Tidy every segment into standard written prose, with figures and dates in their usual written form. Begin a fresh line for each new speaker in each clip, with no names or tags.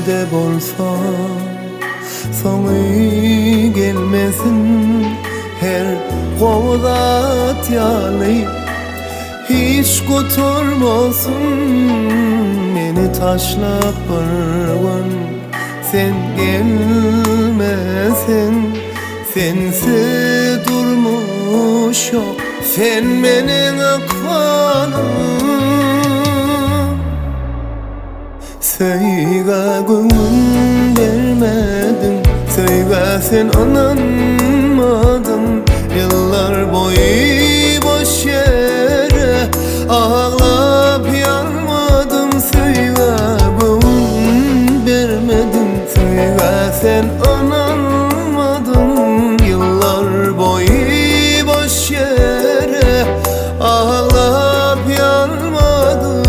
de bolsa soňy gelmesin. Her gowdat ýaly hiç götürmesin. Meni taşlap bir gün sen gelmesen. Sensiz durmuş yok, sen menin aklanım. Söýge göňüm bermedin, söýge sen ananmadın. Yıllar boyu boş yere ağlap yanmadım. Söýge göňüm bermedin, söýge sen ananmadın. Yıllar boyu boş yere ağlap yanmadım.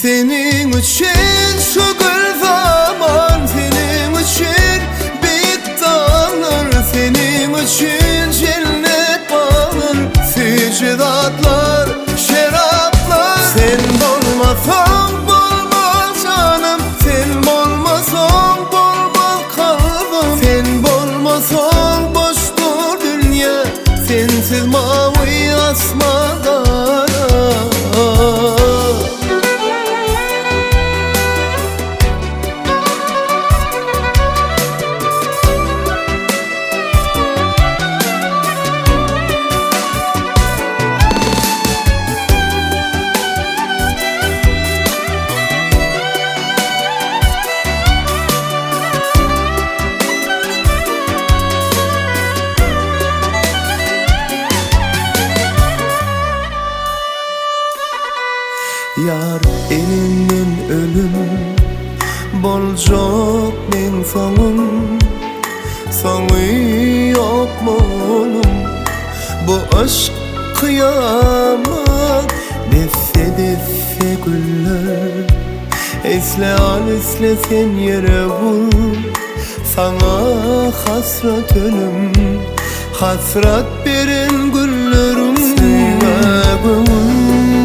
Senin için şu gül zaman, senin için büyük dağlar, senin için cennet bağlar, sücdatlar, şeraplar. Sen olmasan bulmaz canım, sen olmasan bulmaz kalbim. Sen olmasan boştur dünya, sensiz mavi asmalar. Yar elinden ölüm boljak men soňum, soňy ýok munum. Bu aşk kıyamat, defse defse güller. Esle al esle sen yere vur, sana hasret ölüm, hasret beren güllerim. Söýge göňüm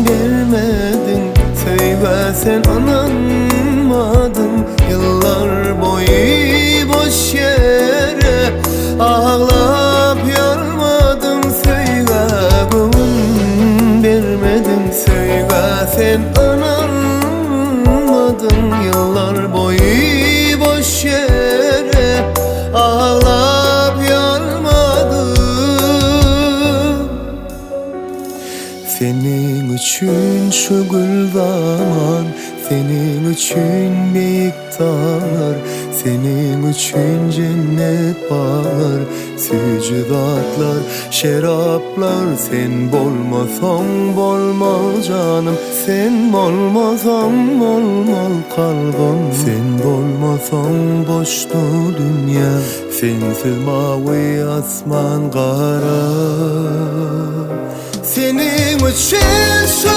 bermedin, söýge sen ananmadın. Yıllar boyu boş yere ağlap yanmadım. Söýge göňüm bermedin, söýge sen ananmadın. Yıllar boyu boş yere ağlap yanmadım. Senin için şu gül zaman, senin için büyük dağlar, senin için cennet bağlar, sücdatlar, şeraplar. Sen bolmasan bolmaz canım, sen bolmasan bolmaz kalbim. Sen bolmasan boştur dünya, sensiz mavi asman kara. Senin için şu